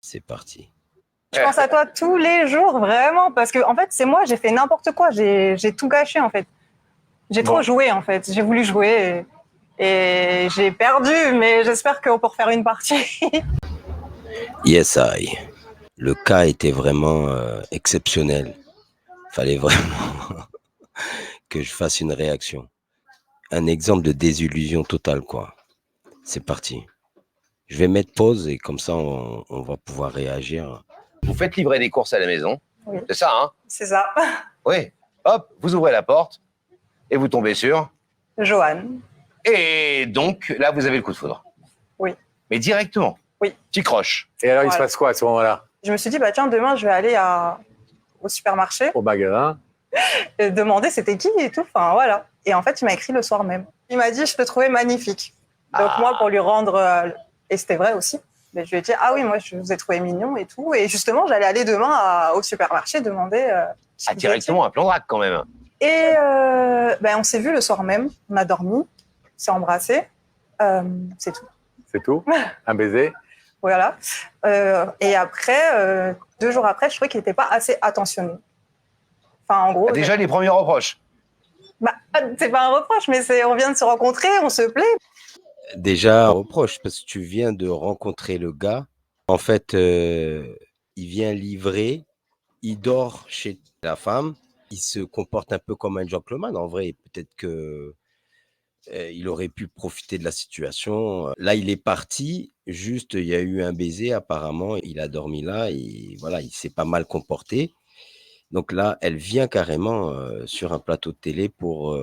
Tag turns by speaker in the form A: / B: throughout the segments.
A: C'est parti.
B: Je pense à toi tous les jours, vraiment, parce que en fait, c'est moi, j'ai fait n'importe quoi, j'ai tout gâché en fait. J'ai trop joué en fait, j'ai voulu jouer et j'ai perdu, mais j'espère qu'on peut refaire une partie.
A: Yes, I. Le cas était vraiment exceptionnel. Fallait vraiment que je fasse une réaction. Un exemple de désillusion totale, quoi. C'est parti. Je vais mettre pause et comme ça, on va pouvoir réagir.
C: Vous faites livrer des courses à la maison.
B: Oui.
C: C'est ça, hein?
B: C'est ça.
C: Oui. Hop, vous ouvrez la porte et vous tombez sur...
B: Joanne.
C: Et donc, là, vous avez le coup de foudre.
B: Oui.
C: Mais directement.
B: Oui.
C: Petit croche.
D: Et alors, il se passe quoi à ce moment-là?
B: Je me suis dit, bah tiens, demain, je vais aller au supermarché.
D: Au magasin.
B: Et demander c'était qui et tout. Enfin, voilà. Et en fait, il m'a écrit le soir même. Il m'a dit, je te trouvais magnifique. Donc, moi, pour lui rendre. Et c'était vrai aussi. Mais je lui ai dit, ah oui, moi, je vous ai trouvé mignon et tout. Et justement, j'allais aller demain au supermarché demander.
C: Directement un plan drac quand même.
B: Et on s'est vu le soir même. On a dormi. On s'est embrassés. C'est tout.
D: C'est tout? Un baiser?
B: Voilà. Et après, 2 jours après, je trouvais qu'il n'était pas assez attentionné. Enfin, en gros.
C: Déjà, les premiers reproches.
B: Bah, c'est pas un reproche, mais on vient de se rencontrer, on se plaît.
A: Déjà, un reproche, parce que tu viens de rencontrer le gars. En fait, il vient livrer, il dort chez la femme, il se comporte un peu comme un gentleman. En vrai, peut-être que il aurait pu profiter de la situation. Là, il est parti, juste, il y a eu un baiser apparemment, il a dormi là et voilà, il s'est pas mal comporté. Donc là, elle vient carrément sur un plateau de télé pour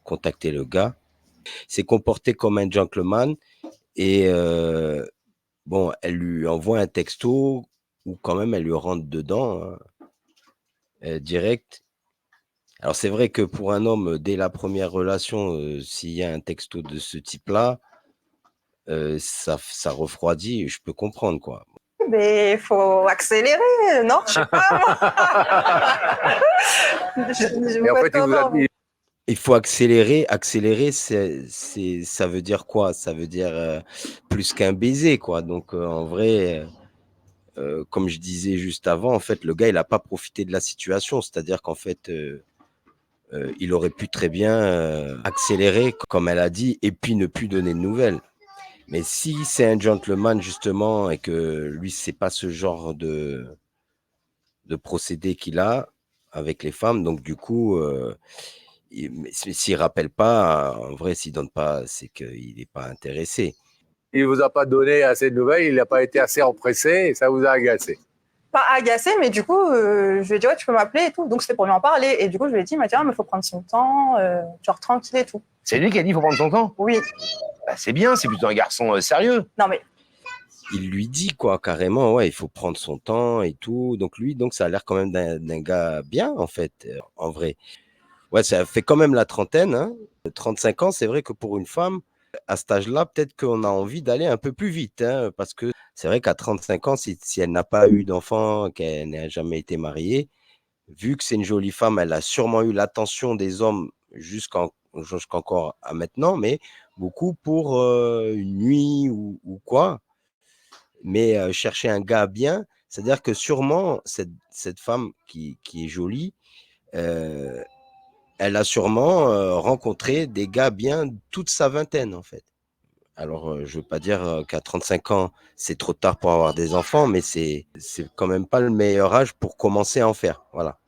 A: contacter le gars. S'est comporté comme un gentleman et bon, elle lui envoie un texto où quand même elle lui rentre dedans direct. Alors c'est vrai que pour un homme, dès la première relation, s'il y a un texto de ce type-là, ça refroidit, je peux comprendre, quoi.
B: Mais il faut accélérer, non? Je sais pas.
D: Et en fait,
A: Il faut accélérer. Accélérer, ça veut dire quoi? Ça veut dire plus qu'un baiser, quoi. Donc en vrai, comme je disais juste avant, en fait, le gars, il n'a pas profité de la situation. C'est-à-dire qu'en fait, il aurait pu très bien accélérer, comme elle a dit, et puis ne plus donner de nouvelles. Mais si c'est un gentleman, justement, et que lui, c'est pas ce genre de procédé qu'il a avec les femmes, donc du coup, s'il rappelle pas, en vrai, s'il donne pas, c'est qu'il n'est pas intéressé.
D: il vous a pas donné assez de nouvelles, il n'a pas été assez empressé et ça vous a agacé.
B: Pas agacé, mais du coup, je lui ai dit, ouais, tu peux m'appeler et tout. Donc, c'était pour lui en parler. Et du coup, je lui ai dit, il m'a dit, ah, mais il faut prendre son temps, genre tranquille et tout.
C: C'est lui qui a dit qu'il faut prendre son temps?
B: Oui.
C: Bah, c'est bien, c'est plutôt un garçon sérieux.
B: Non, mais.
A: Il lui dit, quoi, carrément, ouais, il faut prendre son temps et tout. Donc lui, ça a l'air quand même d'un gars bien, en fait, en vrai. Ouais, ça fait quand même la trentaine, hein. 35 ans, c'est vrai que pour une femme, à cet âge-là, peut-être qu'on a envie d'aller un peu plus vite, hein, parce que c'est vrai qu'à 35 ans, si elle n'a pas eu d'enfant, qu'elle n'a jamais été mariée, vu que c'est une jolie femme, elle a sûrement eu l'attention des hommes jusqu'encore à maintenant, mais beaucoup pour une nuit ou quoi. Mais chercher un gars bien, c'est-à-dire que sûrement, cette femme qui est jolie, elle a sûrement rencontré des gars bien toute sa vingtaine, en fait. Alors, je veux pas dire qu'à 35 ans, c'est trop tard pour avoir des enfants, mais c'est quand même pas le meilleur âge pour commencer à en faire. Voilà.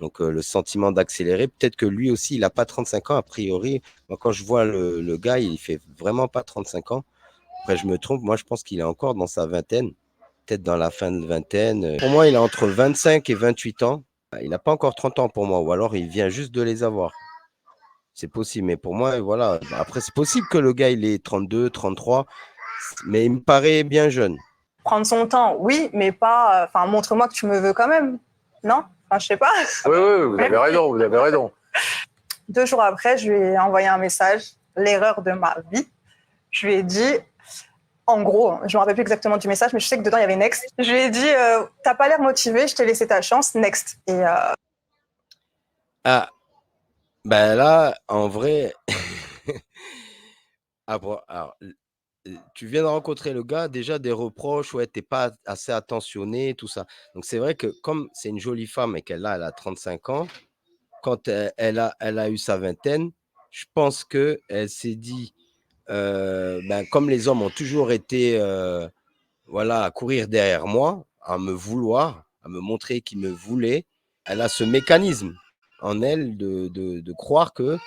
A: Donc, le sentiment d'accélérer, peut-être que lui aussi, il a pas 35 ans, a priori. Moi, quand je vois le gars, il fait vraiment pas 35 ans. Après, je me trompe. Moi, je pense qu'il est encore dans sa vingtaine, peut-être dans la fin de vingtaine. Pour moi, il a entre 25 et 28 ans. Il n'a pas encore 30 ans pour moi, ou alors il vient juste de les avoir. C'est possible, mais pour moi, voilà. Après, c'est possible que le gars, il ait 32, 33, mais il me paraît bien jeune.
B: Prendre son temps, oui, mais pas. Enfin, montre-moi que tu me veux quand même. Non? Enfin, je sais pas.
D: Oui, vous avez raison, vous avez raison.
B: 2 jours après, je lui ai envoyé un message, l'erreur de ma vie. Je lui ai dit, en gros, je ne me rappelle plus exactement du message, mais je sais que dedans, il y avait next. Je lui ai dit, t'as pas l'air motivé, je t'ai laissé ta chance, next. Et
A: Ah, ben là, en vrai, alors, tu viens de rencontrer le gars, déjà des reproches, ouais, tu pas assez attentionné, tout ça. Donc c'est vrai que comme c'est une jolie femme et elle a 35 ans, quand elle a eu sa vingtaine, je pense qu'elle s'est dit, ben, comme les hommes ont toujours été, voilà, à courir derrière moi, à me vouloir, à me montrer qu'ils me voulaient, elle a ce mécanisme en elle de croire que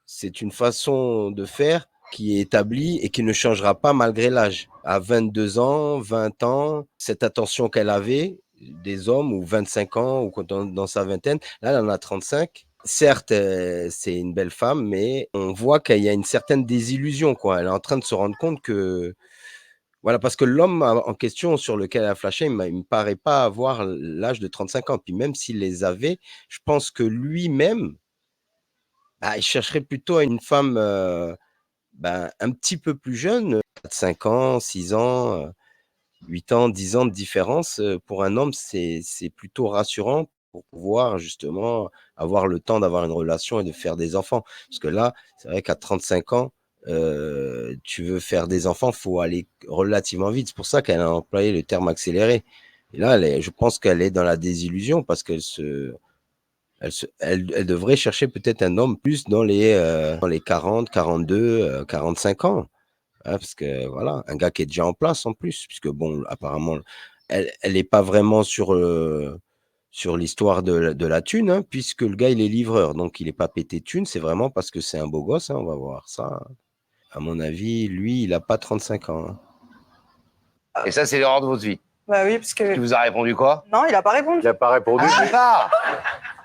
A: c'est une façon de faire qui est établie et qui ne changera pas malgré l'âge. À 22 ans, 20 ans, cette attention qu'elle avait des hommes, ou 25 ans, ou dans sa vingtaine, là, elle en a 35. Certes, c'est une belle femme, mais on voit qu'il y a une certaine désillusion, quoi. Elle est en train de se rendre compte que, voilà, parce que l'homme en question sur lequel elle a flashé, il me paraît pas avoir l'âge de 35 ans. Puis même s'il les avait, je pense que lui-même, bah, il chercherait plutôt une femme, ben, un petit peu plus jeune, 5 ans, 6 ans, 8 ans, 10 ans de différence, pour un homme, c'est plutôt rassurant pour pouvoir justement avoir le temps d'avoir une relation et de faire des enfants. Parce que là, c'est vrai qu'à 35 ans, tu veux faire des enfants, faut aller relativement vite. C'est pour ça qu'elle a employé le terme accéléré. Et là, je pense qu'elle est dans la désillusion parce elle devrait chercher peut-être un homme plus dans les 40, 42, 45 ans. Hein, parce que voilà, un gars qui est déjà en place en plus, puisque bon, apparemment, elle est pas vraiment sur l'histoire de la thune, hein, puisque le gars, il est livreur, donc il est pas pété de thune, c'est vraiment parce que c'est un beau gosse, hein, on va voir ça. À mon avis, lui, il a pas 35 ans. Hein.
C: Et ça, c'est l'erreur de votre vie.
B: Bah oui, parce que.
C: Tu vous as répondu quoi?
B: Non, il a pas répondu.
D: Il n'a pas répondu.
C: Ah, pas.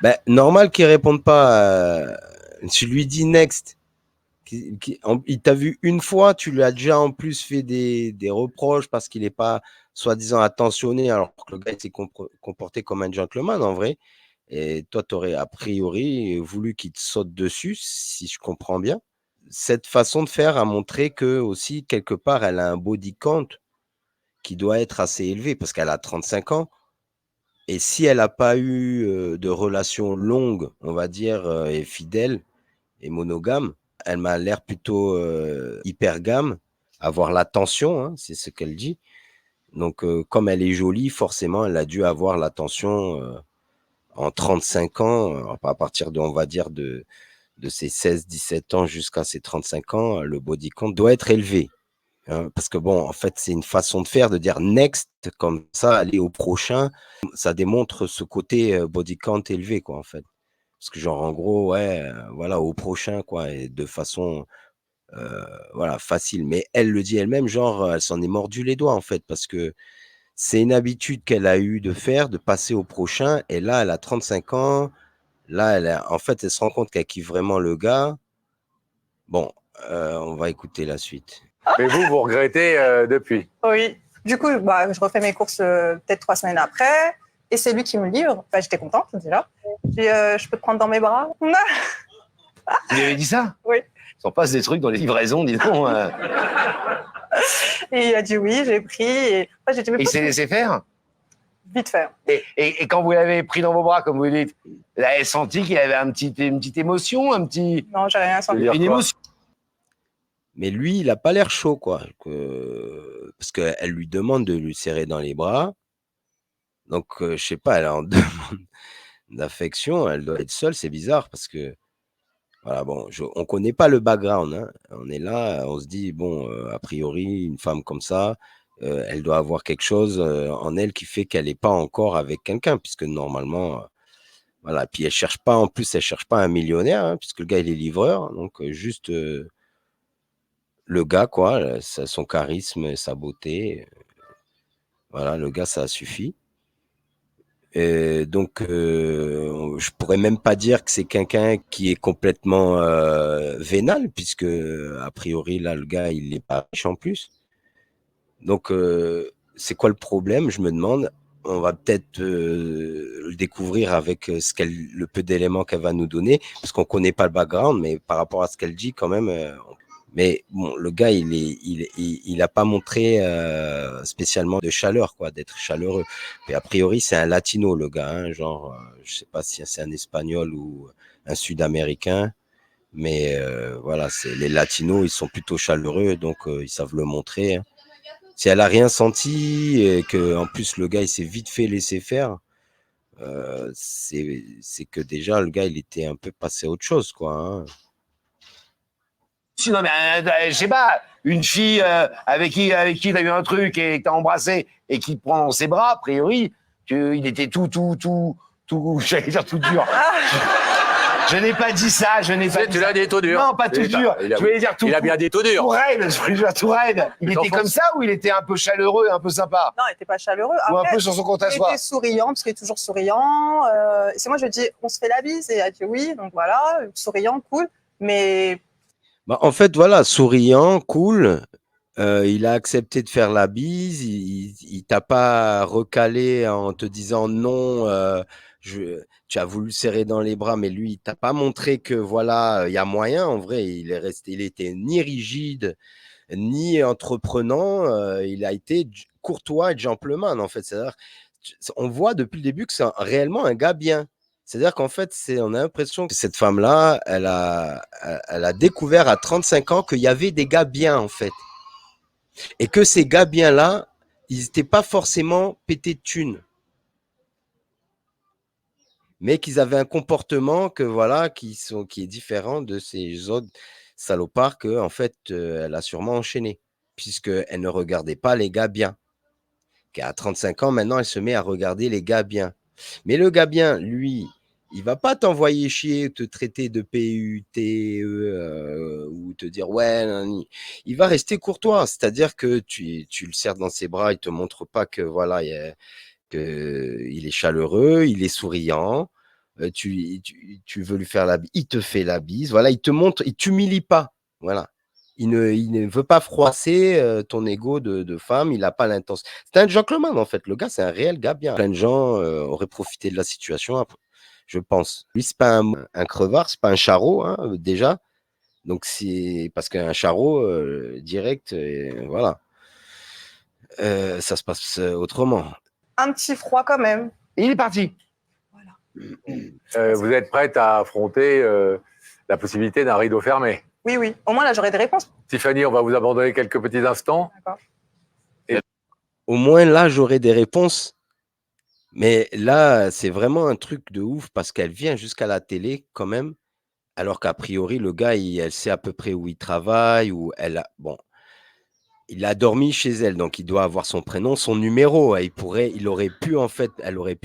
A: Ben, normal qu'il réponde pas. Tu lui dis next. Il t'a vu une fois, tu lui as déjà en plus fait des reproches parce qu'il n'est pas soi-disant attentionné, alors que le gars s'est comporté comme un gentleman en vrai. Et toi, tu aurais a priori voulu qu'il te saute dessus, si je comprends bien. Cette façon de faire a montré que aussi, quelque part, elle a un body count qui doit être assez élevé parce qu'elle a 35 ans. Et si elle n'a pas eu de relation longue, on va dire, et fidèle et monogame, elle m'a l'air plutôt hypergame, avoir l'attention, hein, c'est ce qu'elle dit. Donc, comme elle est jolie, forcément, elle a dû avoir l'attention en 35 ans, à partir de, on va dire, de ses 16-17 ans jusqu'à ses 35 ans, le body count doit être élevé. Hein, parce que bon, en fait, c'est une façon de faire, de dire next, comme ça, aller au prochain. Ça démontre ce côté body count élevé, quoi, en fait. Parce que genre, en gros, ouais, voilà, au prochain, quoi, et de façon, voilà, facile. Mais elle le dit elle-même, genre, elle s'en est mordu les doigts, en fait, parce que c'est une habitude qu'elle a eue de faire, de passer au prochain. Et là, elle a 35 ans. Là, en fait, elle se rend compte qu'elle kiffe vraiment le gars. Bon, on va écouter la suite.
D: Mais vous regrettez depuis.
B: Oui. Du coup, bah, je refais mes courses peut-être 3 semaines après. Et c'est lui qui me livre. Enfin, j'étais contente déjà. Je peux te prendre dans mes bras.
C: Vous lui avez dit ça?
B: Oui.
C: Il s'en passe des trucs dans les livraisons, dis donc.
B: Et il a dit oui, j'ai pris. Et moi, j'ai dit, mais
C: Il s'est laissé faire?
B: vite fait.
C: Et quand vous l'avez pris dans vos bras, comme vous dites, vous avez senti qu'il avait une petite émotion,
B: Non, j'ai rien senti.
C: une émotion.
A: Mais lui, il a pas l'air chaud, quoi. Parce qu'elle lui demande de lui serrer dans les bras. Donc, je sais pas, elle est en demande d'affection. Elle doit être seule, c'est bizarre parce que, voilà, bon, on connaît pas le background. Hein. On est là, on se dit, bon, a priori, une femme comme ça, elle doit avoir quelque chose en elle qui fait qu'elle n'est pas encore avec quelqu'un, puisque normalement, voilà. Puis elle cherche pas, en plus, elle cherche pas un millionnaire, hein, puisque le gars, il est livreur. Donc, juste le gars, quoi, son charisme, sa beauté. Voilà, le gars, ça suffit. Et donc, je pourrais même pas dire que c'est quelqu'un qui est complètement vénal, puisque a priori là, le gars, il est pas riche en plus. Donc, c'est quoi le problème? Je me demande. On va peut-être le découvrir avec le peu d'éléments qu'elle va nous donner, parce qu'on connaît pas le background, mais par rapport à ce qu'elle dit, quand même. Mais bon, le gars, il a pas montré spécialement de chaleur, quoi, d'être chaleureux. Et a priori, c'est un latino, le gars, hein, genre, je sais pas si c'est un espagnol ou un sud-américain. Mais voilà, les latinos, ils sont plutôt chaleureux, donc ils savent le montrer, hein. Si elle a rien senti et que en plus le gars il s'est vite fait laisser faire, c'est que déjà le gars il était un peu passé à autre chose, quoi, hein.
C: Non, mais je sais pas, une fille avec qui t'as eu un truc et que t'as embrassé et qui te prend dans ses bras, a priori, il était tout, j'allais dire tout dur. Je n'ai pas dit ça, je n'ai pas dit
D: Tu
C: ça.
D: l'as dit tout dur.
C: Non, pas tout dur. Je voulais dire tout.
D: Il a bien dit tout dur.
C: Tout raide, je voulais dire tout raide. Il était comme ça ou il était un peu chaleureux, un peu sympa?
B: Non, il n'était pas chaleureux.
C: Ou un
B: Après,
C: peu sur son compte à
B: il
C: soi?
B: était souriant, parce qu'il est toujours souriant. C'est moi, je lui dis, on se fait la bise. Et elle a dit oui, donc voilà, souriant, cool. Mais
A: Bah, en fait, voilà, souriant, cool. Il a accepté de faire la bise. Il t'a pas recalé en te disant non. Tu as voulu le serrer dans les bras, mais lui, il t'a pas montré que voilà, il y a moyen. En vrai, il était ni rigide ni entreprenant. Il a été courtois et gentleman en fait. C'est-à-dire, on voit depuis le début que c'est réellement un gars bien. C'est-à-dire qu'en fait, on a l'impression que cette femme-là, elle a découvert à 35 ans qu'il y avait des gars bien, en fait. Et que ces gars bien-là, ils n'étaient pas forcément pétés de thunes. Mais qu'ils avaient un comportement qui est différent de ces autres salopards que, en fait, elle a sûrement enchaîné. Puisqu'elle ne regardait pas les gars bien. Qu'à 35 ans, maintenant, elle se met à regarder les gars bien. Mais le gars bien, lui, il va pas t'envoyer chier, te traiter de PUTE ou te dire ouais, non. Il va rester courtois, c'est-à-dire que tu le serres dans ses bras, il te montre pas que voilà, il est chaleureux, il est souriant. Tu veux lui faire la bise, il te fait la bise. Voilà, il te montre, il t'humilie pas. Voilà. Il ne veut pas froisser ton ego de femme, il n'a pas l'intention. C'est un gentleman en fait, le gars, c'est un réel gars bien. Plein de gens auraient profité de la situation, je pense. Lui, c'est pas un crevard, c'est pas un charreau, hein, déjà. Donc, c'est parce qu'un charreau, direct, voilà. Ça se passe autrement.
B: un petit froid quand même.
C: Et il est parti.
B: Voilà.
D: Vous êtes prête à affronter la possibilité d'un rideau fermé?
B: Oui, oui. Au moins, là, j'aurais des réponses.
D: Tiffany, on va vous abandonner quelques petits instants.
B: D'accord.
A: Au moins, là, j'aurai des réponses. Mais là, c'est vraiment un truc de ouf parce qu'elle vient jusqu'à la télé quand même, alors qu'a priori, le gars, elle sait à peu près où il travaille, bon, il a dormi chez elle, donc il doit avoir son prénom, son numéro. Elle aurait pu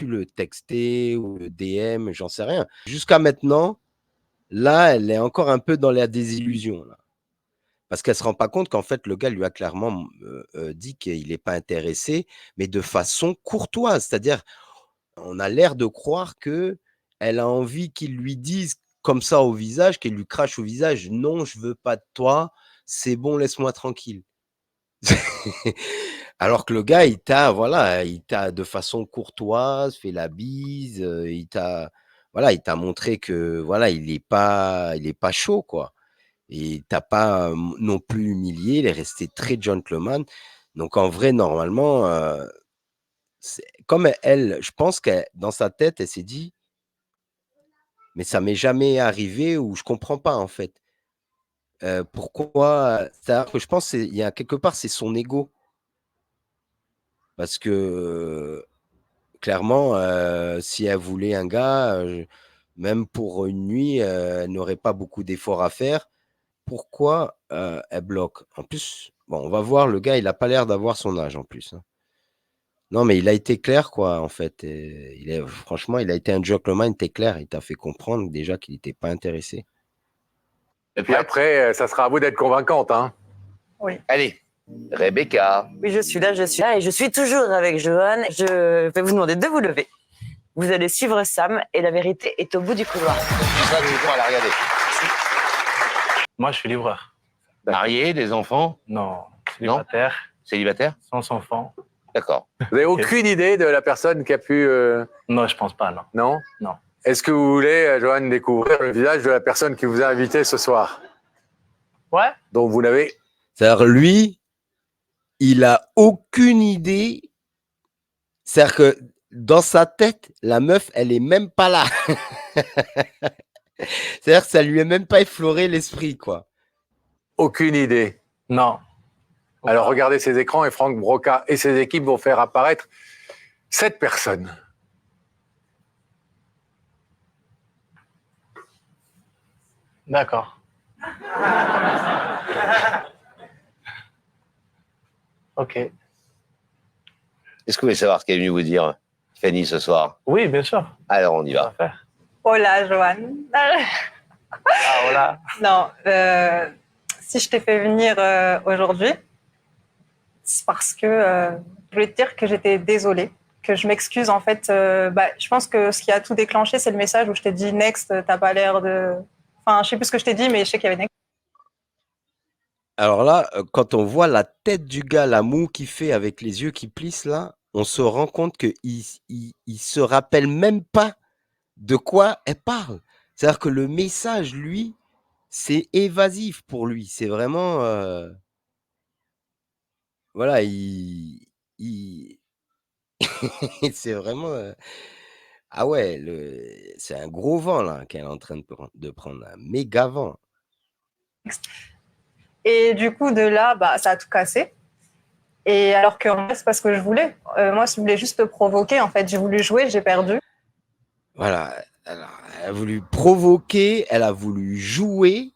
A: le texter ou le DM, j'en sais rien. Jusqu'à maintenant, là, elle est encore un peu dans la désillusion, là. Parce qu'elle se rend pas compte qu'en fait, le gars lui a clairement dit qu'il n'est pas intéressé, mais de façon courtoise. C'est-à-dire, on a l'air de croire que elle a envie qu'il lui dise comme ça au visage, qu'il lui crache au visage: «Non, je veux pas de toi, c'est bon, laisse-moi tranquille». Alors que le gars, il t'a de façon courtoise fait la bise, il t'a montré que voilà, il est pas chaud, quoi. Et il t'a pas non plus humilié, il est resté très gentleman. Donc en vrai, normalement, comme elle, je pense que dans sa tête, elle s'est dit: «Mais ça m'est jamais arrivé» ou «Je comprends pas en fait». Pourquoi? C'est-à-dire que je pense il y a quelque part, c'est son ego. Parce que, clairement, si elle voulait un gars, même pour une nuit, elle n'aurait pas beaucoup d'efforts à faire. Pourquoi, elle bloque? En plus, bon, on va voir, le gars, il a pas l'air d'avoir son âge en plus, hein. Non, mais il a été clair quoi, en fait, franchement, il a été un gentleman, il était clair. Il t'a fait comprendre déjà qu'il était pas intéressé.
D: Et puis après, ça sera à vous d'être convaincante, hein.
B: Oui.
C: Allez, Rebecca.
E: Oui, je suis là et je suis toujours avec Johan. Je vais vous demander de vous lever. Vous allez suivre Sam et la vérité est au bout du couloir.
C: Ça, voilà, regardez.
F: Moi, je suis livreur.
C: Marié, des enfants?
F: Non, célibataire,
C: Célibataire?
F: sans enfant.
C: D'accord.
D: Vous n'avez aucune idée de la personne qui a pu...
F: Non, je pense pas, non.
D: Non?
F: Non.
D: Est-ce que vous voulez, Johan, découvrir le visage de la personne qui vous a invité ce soir?
F: Ouais.
D: Donc vous n'avez...
A: C'est-à-dire lui, il a aucune idée. C'est-à-dire que dans sa tête, la meuf, elle est même pas là. C'est-à-dire que ça lui est même pas effleuré l'esprit, quoi.
D: Aucune idée.
F: Non.
D: Alors regardez ces écrans et Franck Broca et ses équipes vont faire apparaître 7 personnes.
F: D'accord. Ok.
C: Est-ce que vous voulez savoir ce qu'elle est venue vous dire, Fanny, ce soir?
F: Oui, bien sûr.
C: Alors, on y
F: On va
C: va.
F: faire.
B: Oh là, Johan.
F: Ah, voilà.
B: Non, si je t'ai fait venir aujourd'hui, c'est parce que je voulais te dire que j'étais désolée, que je m'excuse en fait. Je pense que ce qui a tout déclenché, c'est le message où je t'ai dit next, t'as pas l'air de. Enfin, je sais plus ce que je t'ai dit, mais je sais qu'il y avait next.
A: Alors là, quand on voit la tête du gars, la moue qu'il fait avec les yeux qui plissent là, on se rend compte qu'il se rappelle même pas de quoi elle parle. C'est-à-dire que le message, lui, c'est évasif pour lui. C'est vraiment, voilà, il c'est vraiment, ah ouais, c'est un gros vent là qu'elle est en train de prendre, un méga vent.
B: Et du coup, de là, ça a tout cassé. Et alors que en fait, c'est pas ce que je voulais. Moi, je voulais juste te provoquer. En fait, j'ai voulu jouer, j'ai perdu.
A: Voilà, alors, elle a voulu provoquer, elle a voulu jouer.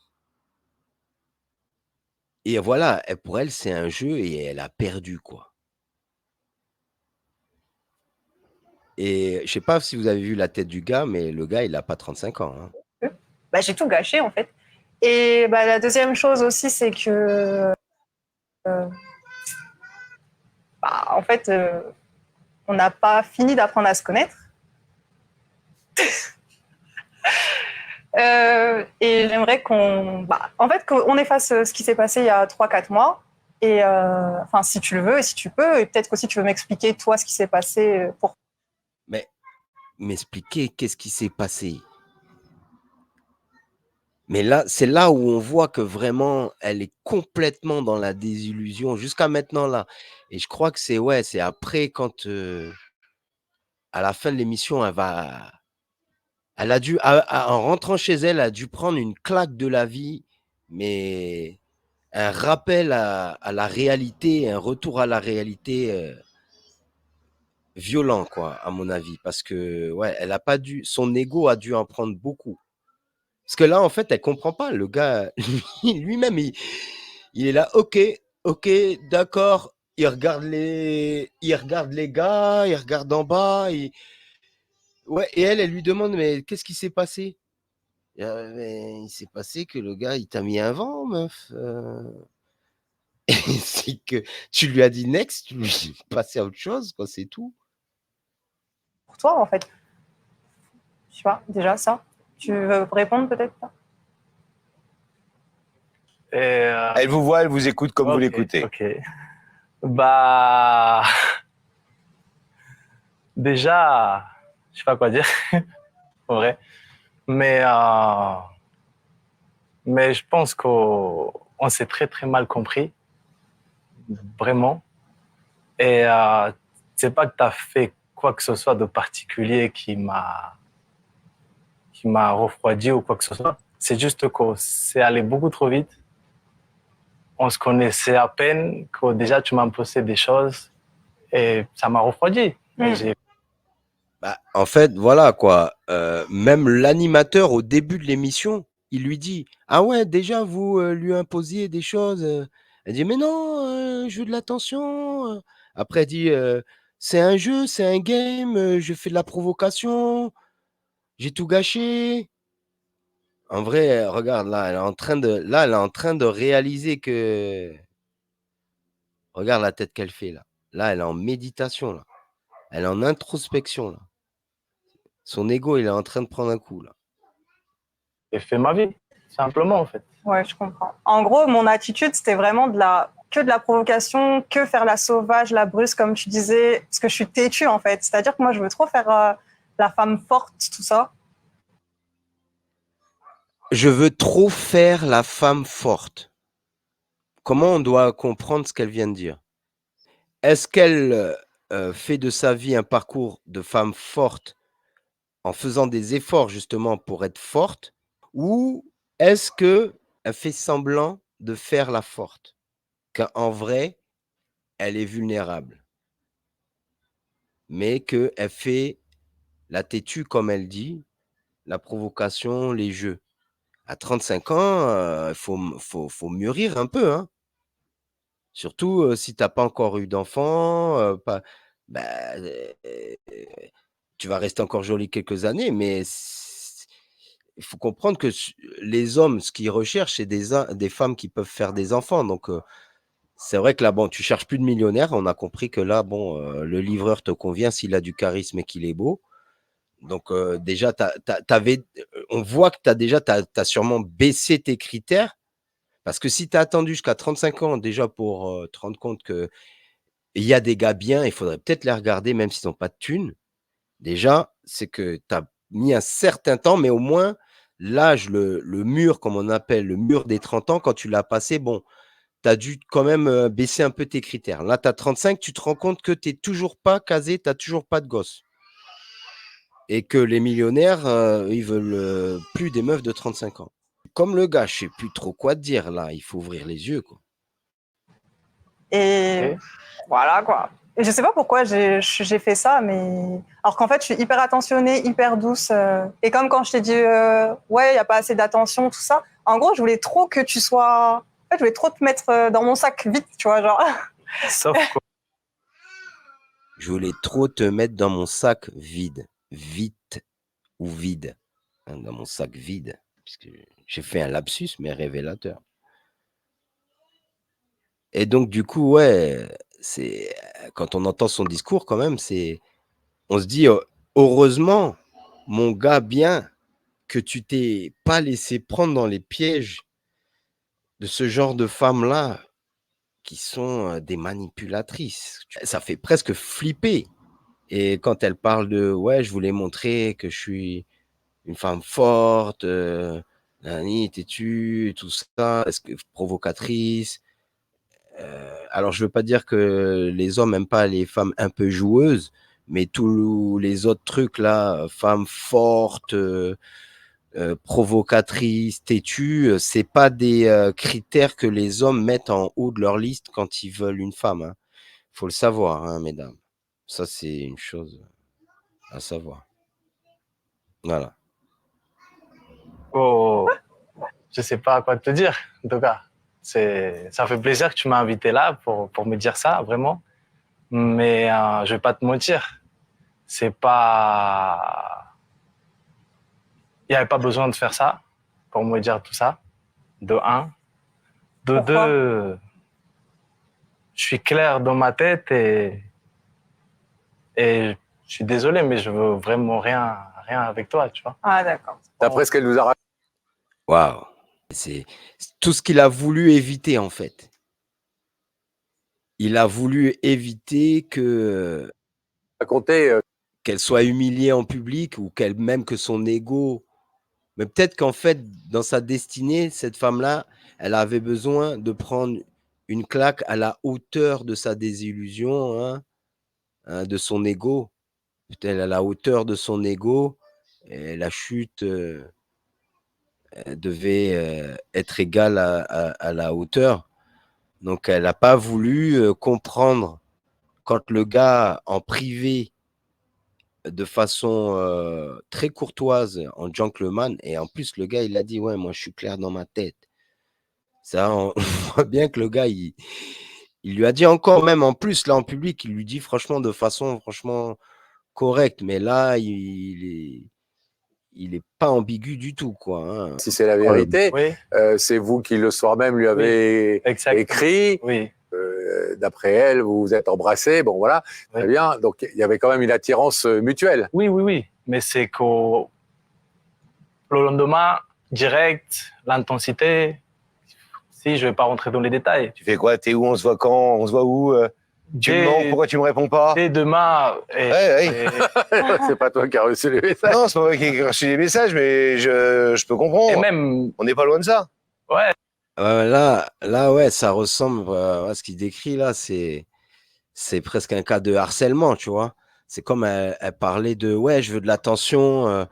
A: Et voilà, pour elle, c'est un jeu et elle a perdu, quoi. Et je sais pas si vous avez vu la tête du gars, mais le gars, il a pas 35 ans, hein.
B: J'ai tout gâché, en fait. Et la deuxième chose aussi, c'est que, en fait, on n'a pas fini d'apprendre à se connaître. Et j'aimerais qu'on efface ce qui s'est passé il y a 3-4 mois. Et si tu le veux et si tu peux, et peut-être qu'aussi tu veux m'expliquer, toi, ce qui s'est passé pour.
A: Mais m'expliquer qu'est-ce qui s'est passé. Mais là, c'est là où on voit que vraiment, elle est complètement dans la désillusion jusqu'à maintenant là. Et je crois que c'est après quand, à la fin de l'émission, elle a dû, en rentrant chez elle, elle a dû prendre une claque de la vie, mais un rappel à la réalité, un retour à la réalité violent, quoi, à mon avis, parce que ouais, elle a pas dû, son ego a dû en prendre beaucoup. Parce que là, en fait, elle comprend pas. Le gars, lui-même, il est là, ok, d'accord. Il regarde les gars, il regarde en bas. Ouais, et elle lui demande, mais qu'est-ce qui s'est passé? Mais il s'est passé que le gars, il t'a mis un vent, meuf. Et c'est que tu lui as dit next, tu lui as passé à autre chose, quoi, c'est tout.
B: Toi, en fait. Tu vois, déjà ça. Tu veux répondre peut-être pas?
F: Et,
C: Elle vous voit, elle vous écoute comme vous
F: ok,
C: l'écoutez.
F: Ok. Bah. Déjà, je sais pas quoi dire, en vrai. Mais je pense qu'on s'est très très mal compris, vraiment. Et c'est pas que tu as fait quoi que ce soit de particulier qui m'a refroidi ou quoi que ce soit. C'est juste que c'est allé beaucoup trop vite. On se connaissait à peine, que déjà tu m'as imposé des choses et ça m'a refroidi.
A: En fait, voilà quoi. Même l'animateur au début de l'émission, il lui dit: ah ouais, déjà vous lui imposiez des choses. Elle dit: mais non, je veux de l'attention. Après, elle dit: c'est un jeu, c'est un game. Je fais de la provocation. J'ai tout gâché. En vrai, regarde là, elle est en train de réaliser que. Regarde la tête qu'elle fait là. Là, elle est en méditation là. Elle est en introspection là. Son ego, il est en train de prendre un coup là.
F: J'ai fait ma vie, simplement en fait.
B: Ouais, je comprends. En gros, mon attitude, c'était vraiment que de la provocation, que faire la sauvage, la brusque, comme tu disais, parce que je suis têtue, en fait. C'est-à-dire que moi, je veux trop faire la femme forte, tout ça.
A: Je veux trop faire la femme forte. Comment on doit comprendre ce qu'elle vient de dire? Est-ce qu'elle fait de sa vie un parcours de femme forte en faisant des efforts justement pour être forte? Ou est-ce qu'elle fait semblant de faire la forte, qu'en vrai, elle est vulnérable, mais qu'elle fait la têtue, comme elle dit, la provocation, les jeux. À 35 ans, faut mûrir un peu, hein. Surtout, si tu as pas encore eu d'enfant, pas bah, tu vas rester encore jolie quelques années, mais il faut comprendre que les hommes, ce qu'ils recherchent, c'est des femmes qui peuvent faire des enfants. Donc, c'est vrai que là, bon, tu cherches plus de millionnaire. On a compris que là, bon, le livreur te convient s'il a du charisme et qu'il est beau. Donc, déjà, on voit que tu as sûrement baissé tes critères. Parce que si tu as attendu jusqu'à 35 ans déjà pour te rendre compte qu'il y a des gars bien, il faudrait peut-être les regarder, même s'ils n'ont pas de thunes. Déjà, c'est que tu as mis un certain temps, mais au moins, l'âge, le mur, comme on appelle, le mur des 30 ans, quand tu l'as passé, bon, tu as dû quand même baisser un peu tes critères. Là, tu as 35, tu te rends compte que tu n'es toujours pas casé, tu n'as toujours pas de gosse. Et que les millionnaires, ils veulent plus des meufs de 35 ans. Comme le gars, je sais plus trop quoi te dire là, il faut ouvrir les yeux, quoi.
B: Et
F: Ok.
B: voilà, quoi. Et je sais pas pourquoi j'ai fait ça, mais alors qu'en fait, je suis hyper attentionnée, hyper douce. Et comme quand je t'ai dit, ouais, il n'y a pas assez d'attention, tout ça. En gros, je voulais trop que tu sois. En fait, je voulais trop te mettre dans mon sac vite, tu vois, genre.
F: Sauf que
A: Je voulais trop te mettre dans mon sac vide. Vite ou vide. Hein, dans mon sac vide. Puisque j'ai fait un lapsus, mais révélateur. Et donc, du coup, ouais, c'est quand on entend son discours, quand même, on se dit, heureusement, mon gars, bien que tu t'es pas laissé prendre dans les pièges de ce genre de femmes-là qui sont des manipulatrices. Ça fait presque flipper. Et quand elle parle de ouais, je voulais montrer que je suis une femme forte, nani, têtue, tout ça, est-ce que provocatrice. Alors, je veux pas dire que les hommes n'aiment pas les femmes un peu joueuses, mais tous les autres trucs là, femmes fortes, provocatrices, têtues, c'est pas des critères que les hommes mettent en haut de leur liste quand ils veulent une femme. Hein. Faut le savoir, hein, mesdames. Ça, c'est une chose à savoir. Voilà.
F: oh, je sais pas quoi te dire. En tout cas, ça fait plaisir que tu m'as invité là pour me dire ça, vraiment. Mais je vais pas te mentir, c'est pas, il y avait pas besoin de faire ça pour me dire tout ça. De un, de
B: Pourquoi?
F: deux, je suis clair dans ma tête et je suis désolé, mais je veux vraiment rien avec toi, tu vois.
B: Ah, d'accord.
D: D'après ce qu'elle nous a raconté,
A: Waouh. C'est tout ce qu'il a voulu éviter, en fait. Il a voulu éviter qu'elle soit humiliée en public ou même que son ego. Mais peut-être qu'en fait, dans sa destinée, cette femme-là, elle avait besoin de prendre une claque à la hauteur de sa désillusion, hein, de son ego. Peut-être à la hauteur de son ego, et la chute devait être égale à la hauteur. Donc, elle n'a pas voulu comprendre quand le gars, en privé, de façon très courtoise, en gentleman, et en plus, le gars, il a dit, ouais, moi, je suis clair dans ma tête. Ça, on voit bien que le gars, il lui a dit encore, même en plus, là, en public, il lui dit franchement, de façon franchement correcte. Mais là, il est pas ambigu du tout, quoi. Hein.
D: si c'est la vérité,
F: Oui,
D: c'est vous qui le soir même lui avez
F: exact.
D: écrit.
F: Oui,
D: D'après elle, vous vous êtes embrassés. Bon, voilà, très
F: Oui.
D: bien. Donc, il y avait quand même une attirance mutuelle.
F: oui. Mais c'est qu'au le lendemain, direct, l'intensité, si je vais pas rentrer dans les détails.
C: Tu fais quoi? T'es où? On se voit quand? On se voit où? Tu me manques? Pourquoi tu me réponds pas?
F: Dès demain.
C: Ouais.
D: C'est pas toi qui as reçu les messages.
C: Non, c'est pas moi qui ai reçu des messages, mais je peux comprendre.
F: Et même,
C: On n'est pas loin de ça.
F: ouais,
A: Là, ouais, ça ressemble à ce qu'il décrit là, c'est presque un cas de harcèlement, tu vois. C'est comme elle parlait de ouais, je veux de l'attention,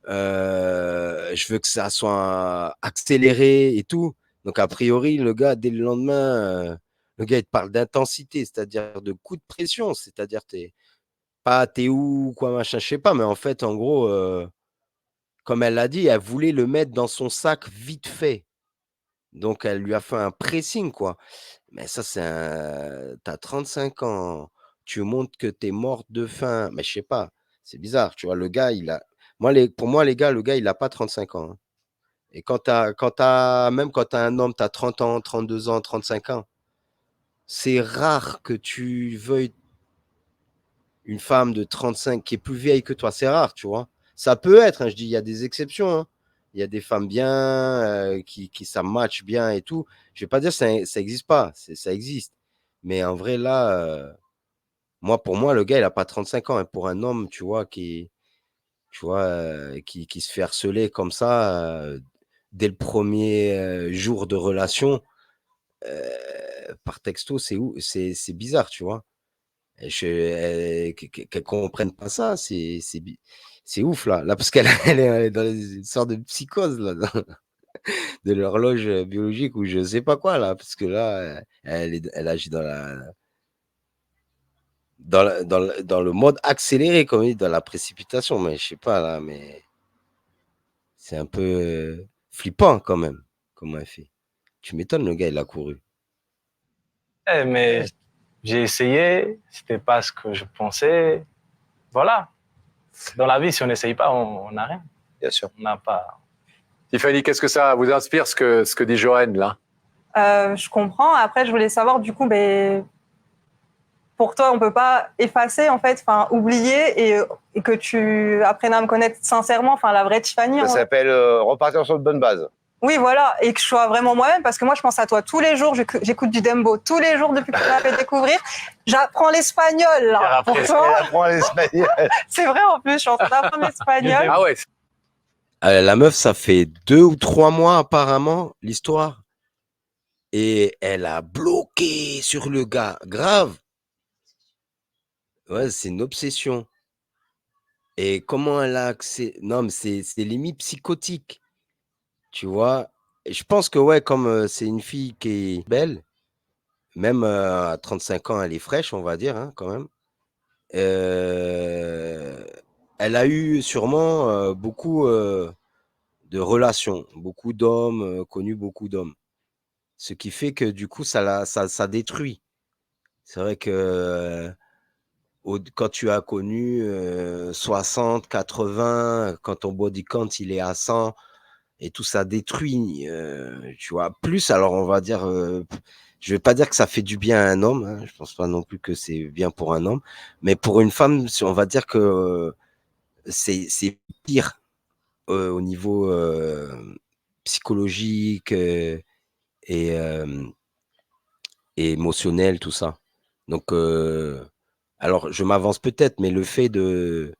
A: Je veux que ça soit accéléré et tout. Donc, a priori, le gars, dès le lendemain, le gars, il te parle d'intensité, c'est-à-dire de coup de pression, c'est-à-dire t'es où, quoi, machin, je sais pas, mais en fait, en gros, comme elle l'a dit, elle voulait le mettre dans son sac vite fait. Donc, elle lui a fait un pressing, quoi. Mais ça, t'as 35 ans, tu montres que t'es morte de faim. Mais je sais pas, c'est bizarre, tu vois. Le gars, pour moi, les gars, le gars, il a pas 35 ans, hein. Et même quand t'as un homme, t'as 30 ans, 32 ans, 35 ans, c'est rare que tu veuilles une femme de 35 qui est plus vieille que toi. C'est rare, tu vois. Ça peut être, hein, je dis, il y a des exceptions, hein. Il y a des femmes bien, qui ça match bien et tout. Je vais pas dire que ça existe pas, ça existe. Mais en vrai, là, pour moi, le gars, il a pas 35 ans, hein. Pour un homme, qui se fait harceler comme ça, dès le premier jour de relation, par texto, c'est bizarre, tu vois. Qu'elle comprenne pas ça, c'est ouf là. Là, parce elle est dans une sorte de psychose là, de l'horloge biologique ou je sais pas quoi là, parce que là, elle agit dans le mode accéléré, comme on dit, dans la précipitation. Mais je sais pas là, mais c'est un peu flippant quand même, comment elle fait. Tu m'étonnes, le gars, il a couru.
F: Mais j'ai essayé, c'était pas ce que je pensais. Voilà. Dans la vie, si on n'essaye pas, on n'a rien.
D: Bien sûr.
F: On n'a pas.
D: Tiffany, qu'est-ce que ça vous inspire, ce que dit Joanne, là?
B: Je comprends. Après, je voulais savoir, du coup, pour toi, on peut pas effacer, en fait, enfin, oublier et que tu apprennes à me connaître sincèrement, enfin, la vraie Tiffany.
C: Ça s'appelle repartir sur de bonnes bases.
B: Oui, voilà, et que je sois vraiment moi-même, parce que moi, je pense à toi tous les jours. J'écoute du Dembo tous les jours depuis que tu m'as fait découvrir. J'apprends l'espagnol, là, pour toi.
C: Elle apprend l'espagnol.
B: C'est vrai, en plus, je suis en train d'apprendre l'espagnol.
D: Ah ouais.
A: La meuf, ça fait 2 ou 3 mois apparemment, l'histoire. Et elle a bloqué sur le gars. Grave. Ouais, c'est une obsession. Et comment elle a accès? Non, mais c'est limite psychotique. Tu vois? Et je pense que, ouais, comme c'est une fille qui est belle, même à 35 ans, elle est fraîche, on va dire, hein, quand même. Elle a eu sûrement beaucoup de relations, beaucoup d'hommes, connu beaucoup d'hommes. Ce qui fait que du coup, ça détruit. C'est vrai que quand tu as connu 60, 80, quand ton body count il est à 100 et tout ça détruit, tu vois. Plus, alors on va dire, je vais pas dire que ça fait du bien à un homme, hein, je pense pas non plus que c'est bien pour un homme, mais pour une femme, on va dire que c'est pire au niveau psychologique et, et émotionnel, tout ça. Donc, alors, je m'avance peut-être, mais le fait de,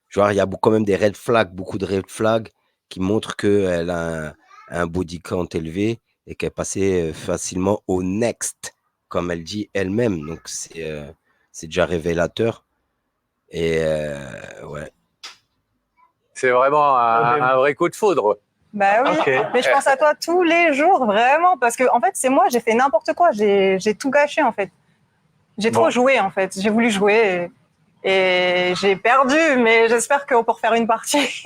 A: genre, il y a quand même des red flags, beaucoup de red flags qui montrent qu'elle a un body count élevé et qu'elle passait facilement au next, comme elle dit elle-même. Donc, c'est déjà révélateur. Et ouais.
D: C'est vraiment un vrai coup de foudre.
B: Bah oui,
F: Ok.
B: mais je pense à toi tous les jours, vraiment, parce que en fait, c'est moi, j'ai fait n'importe quoi, j'ai tout gâché en fait. J'ai trop joué en fait, j'ai voulu jouer et j'ai perdu, mais j'espère qu'on peut refaire une partie.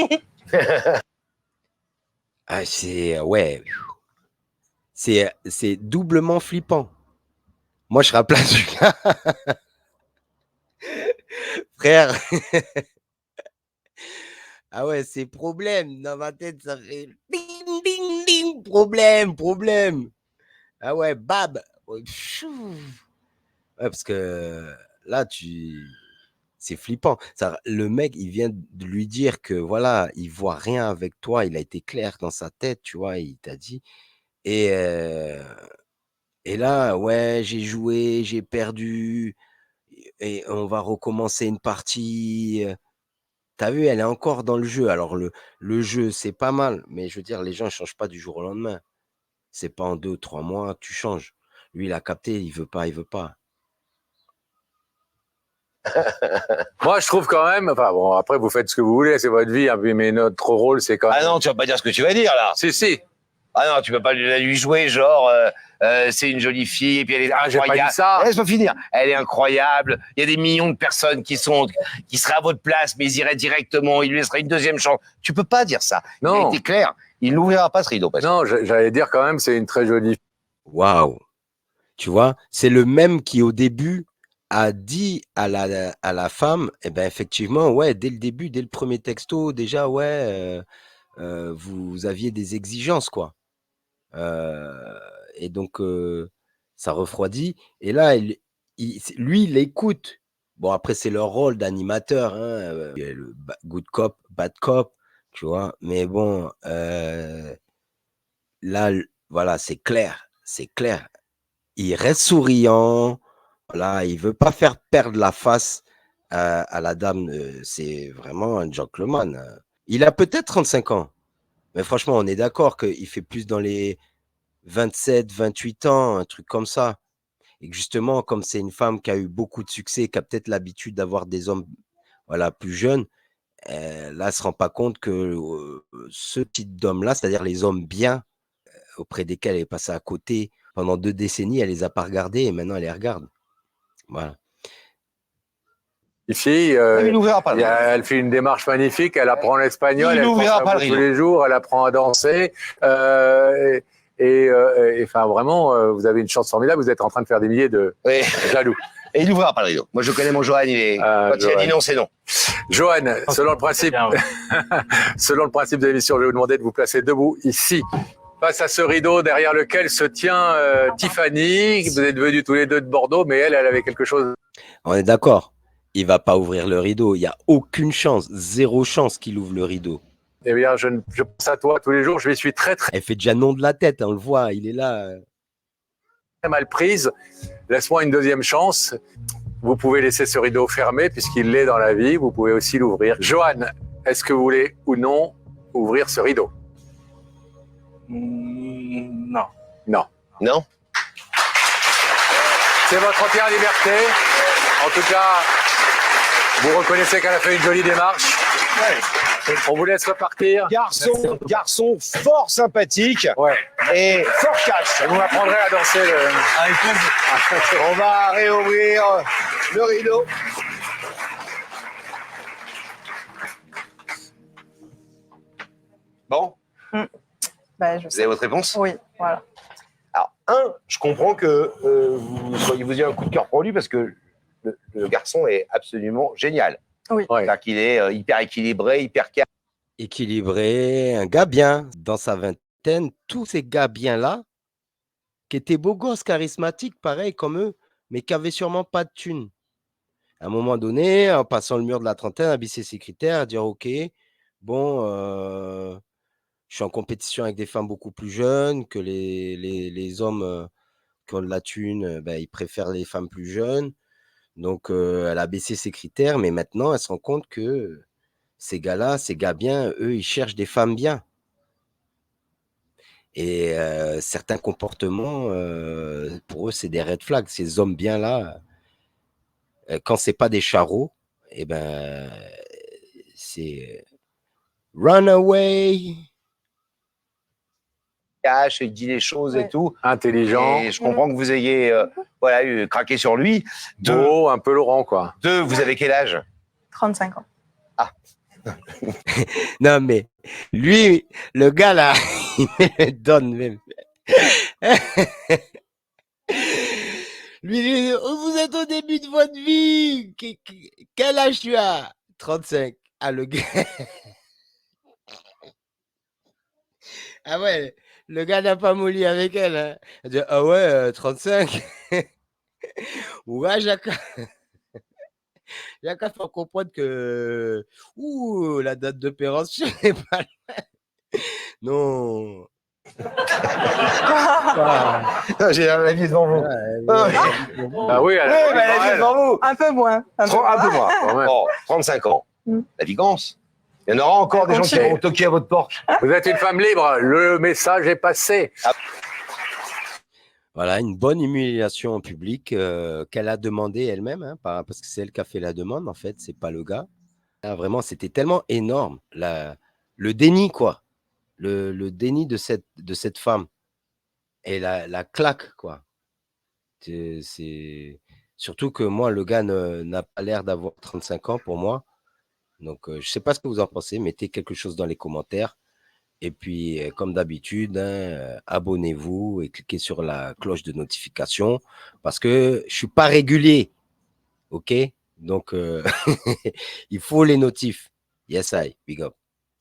A: Ah, ouais, c'est doublement flippant. Moi, je serais à la place du gars. Frère. Ah ouais, c'est problème. Dans ma tête, ça fait ding, ding, ding. Problème, problème. Ah ouais, bab. Ouais, pfiou. Ouais, parce que là, c'est flippant. Le mec, il vient de lui dire que voilà, il voit rien avec toi. Il a été clair dans sa tête, tu vois. Il t'a dit. Et, euh, et là, ouais, j'ai joué, j'ai perdu. Et on va recommencer une partie. T'as vu, elle est encore dans le jeu. Alors, le jeu, c'est pas mal, mais je veux dire, les gens ne changent pas du jour au lendemain. C'est pas en 2 ou 3 mois, tu changes. Lui, il a capté, il veut pas, il veut pas.
D: Moi, je trouve quand même. Enfin bon, après, vous faites ce que vous voulez, c'est votre vie. Hein, mais notre rôle, c'est quand même.
C: Ah non, tu vas pas dire ce que tu vas dire là.
D: Si.
C: Ah non, tu peux pas lui jouer genre c'est une jolie fille et puis elle est
D: Ah, j'ai
C: incroyable.
D: pas dit ça.
C: Laisse-moi finir. Elle est incroyable. Il y a des millions de personnes qui seraient à votre place, mais ils iraient directement. Il lui laisserait une deuxième chance. Tu peux pas dire ça. Il a
D: Non.
C: été clair. Il n'ouvrira pas ce rideau. Parce que-
D: Non, j'allais dire quand même, c'est une très jolie.
A: Waouh. Tu vois, c'est le même qui au début a dit à la femme, eh ben effectivement, ouais, dès le début, dès le premier texto, déjà, ouais, vous aviez des exigences, quoi. Et donc, ça refroidit. Et là, lui, il écoute. Bon, après, c'est leur rôle d'animateur, hein, il y a le good cop, bad cop, tu vois. Mais bon, là, voilà, c'est clair, c'est clair. Il reste souriant, voilà, il veut pas faire perdre la face à la dame. C'est vraiment un gentleman. Il a peut-être 35 ans, mais franchement, on est d'accord qu'il fait plus dans les 27, 28 ans, un truc comme ça. Et que justement, comme c'est une femme qui a eu beaucoup de succès, qui a peut-être l'habitude d'avoir des hommes, voilà, plus jeunes, là, elle ne se rend pas compte que ce type d'hommes-là, c'est-à-dire les hommes bien, auprès desquels elle est passée à côté pendant 2 décennies, elle les a pas regardés et maintenant elle les regarde. Voilà.
D: Ici,
C: il n'ouvrira pas.
D: elle fait une démarche magnifique, elle apprend l'espagnol,
C: Il
D: elle
C: n'ouvrira
D: pense
C: pas
D: à
C: le
D: vous tous
C: rideau.
D: les jours, elle apprend à danser. Enfin, vraiment, vous avez une chance formidable, vous êtes en train de faire des milliers de
C: Oui.
D: jaloux.
C: Et il n'ouvrira pas le rideau. Moi, je connais mon Johan. Quand il a dit
D: Johan.
C: non, c'est non.
D: Johan, selon le principe,
F: Bien, ouais.
D: selon le principe de l'émission, je vais vous demander de vous placer debout ici, face à ce rideau derrière lequel se tient Tiffany. Vous êtes venus tous les deux de Bordeaux, mais elle avait quelque chose.
A: On est d'accord. Il va pas ouvrir le rideau. Il y a aucune chance, zéro chance qu'il ouvre le rideau.
D: Eh bien, je pense à toi tous les jours, je m'y suis très
A: Elle fait déjà non de la tête, hein, on le voit, il est là.
D: mal prise. Laisse-moi une deuxième chance. Vous pouvez laisser ce rideau fermé puisqu'il l'est dans la vie. Vous pouvez aussi l'ouvrir. Johan, est-ce que vous voulez ou non ouvrir ce rideau?
F: Non.
D: Non.
C: Non.
D: C'est votre entière liberté. En tout cas, vous reconnaissez qu'elle a fait une jolie démarche. On vous laisse repartir.
C: Garçon fort sympathique
D: Ouais.
C: et fort cash.
D: Et vous m'apprendrez à danser le...
C: On va réouvrir le rideau. Bon,
B: Bah, je
C: vous
B: sais.
C: avez votre réponse?
B: Oui, voilà.
C: Alors, je comprends que vous ayez un coup de cœur pour lui parce que le garçon est absolument génial.
B: Oui.
D: Ouais.
C: C'est-à-dire qu'il est hyper équilibré, hyper calme.
A: Équilibré, un gars bien. Dans sa vingtaine, tous ces gars bien-là, qui étaient beaux gosses, charismatiques, pareil comme eux, mais qui avaient sûrement pas de thunes. À un moment donné, en passant le mur de la trentaine, à baisser ses critères, à dire OK, bon, je suis en compétition avec des femmes beaucoup plus jeunes, que les hommes qui ont de la thune, ben, ils préfèrent les femmes plus jeunes. Donc, elle a baissé ses critères, mais maintenant, elle se rend compte que ces gars-là, ces gars bien, eux, ils cherchent des femmes bien. Et certains comportements, pour eux, c'est des red flags. Ces hommes bien-là, quand c'est pas des charros, eh ben, c'est run away.
C: Cash, il dit les choses et
B: Ouais.
C: tout.
D: Intelligent,
C: Et je comprends que vous ayez craqué sur lui.
D: beau, un peu Laurent, quoi.
C: Deux, vous avez quel âge?
B: 35 ans.
A: Non, mais lui, le gars là, il me le donne même. Lui, vous êtes au début de votre vie. Quel âge tu as? 35. Ah, le gars. Ah ouais, le gars n'a pas molli avec elle. Hein. Elle dit, ah ouais, 35. Ouais, Jacques. Jacques a fait comprendre que la date de péremption n'est pas loin. Non.
C: J'ai la vie devant vous.
D: Ah oui, elle
C: Oui, mais la vie devant vous.
B: Un peu moins. Un peu
C: Un peu
B: moins.
C: moins.
D: Quand même.
C: Bon, 35 ans.
B: Mm.
C: La vigance. Il y en aura encore des gens qui
B: Continue.
C: vont toquer à votre porte.
D: Vous êtes une femme libre, le message est passé.
A: Voilà, une bonne humiliation en public qu'elle a demandé elle-même, hein, parce que c'est elle qui a fait la demande, en fait, c'est pas le gars. Ah, vraiment, c'était tellement énorme, le déni, quoi. Le déni de cette femme et la claque, quoi. C'est surtout que moi, le gars n'a pas l'air d'avoir 35 ans pour moi. Donc, je sais pas ce que vous en pensez. Mettez quelque chose dans les commentaires. Et puis, comme d'habitude, hein, abonnez-vous et cliquez sur la cloche de notification parce que je suis pas régulier. OK? Donc, il faut les notifs. Yes, I. Big up.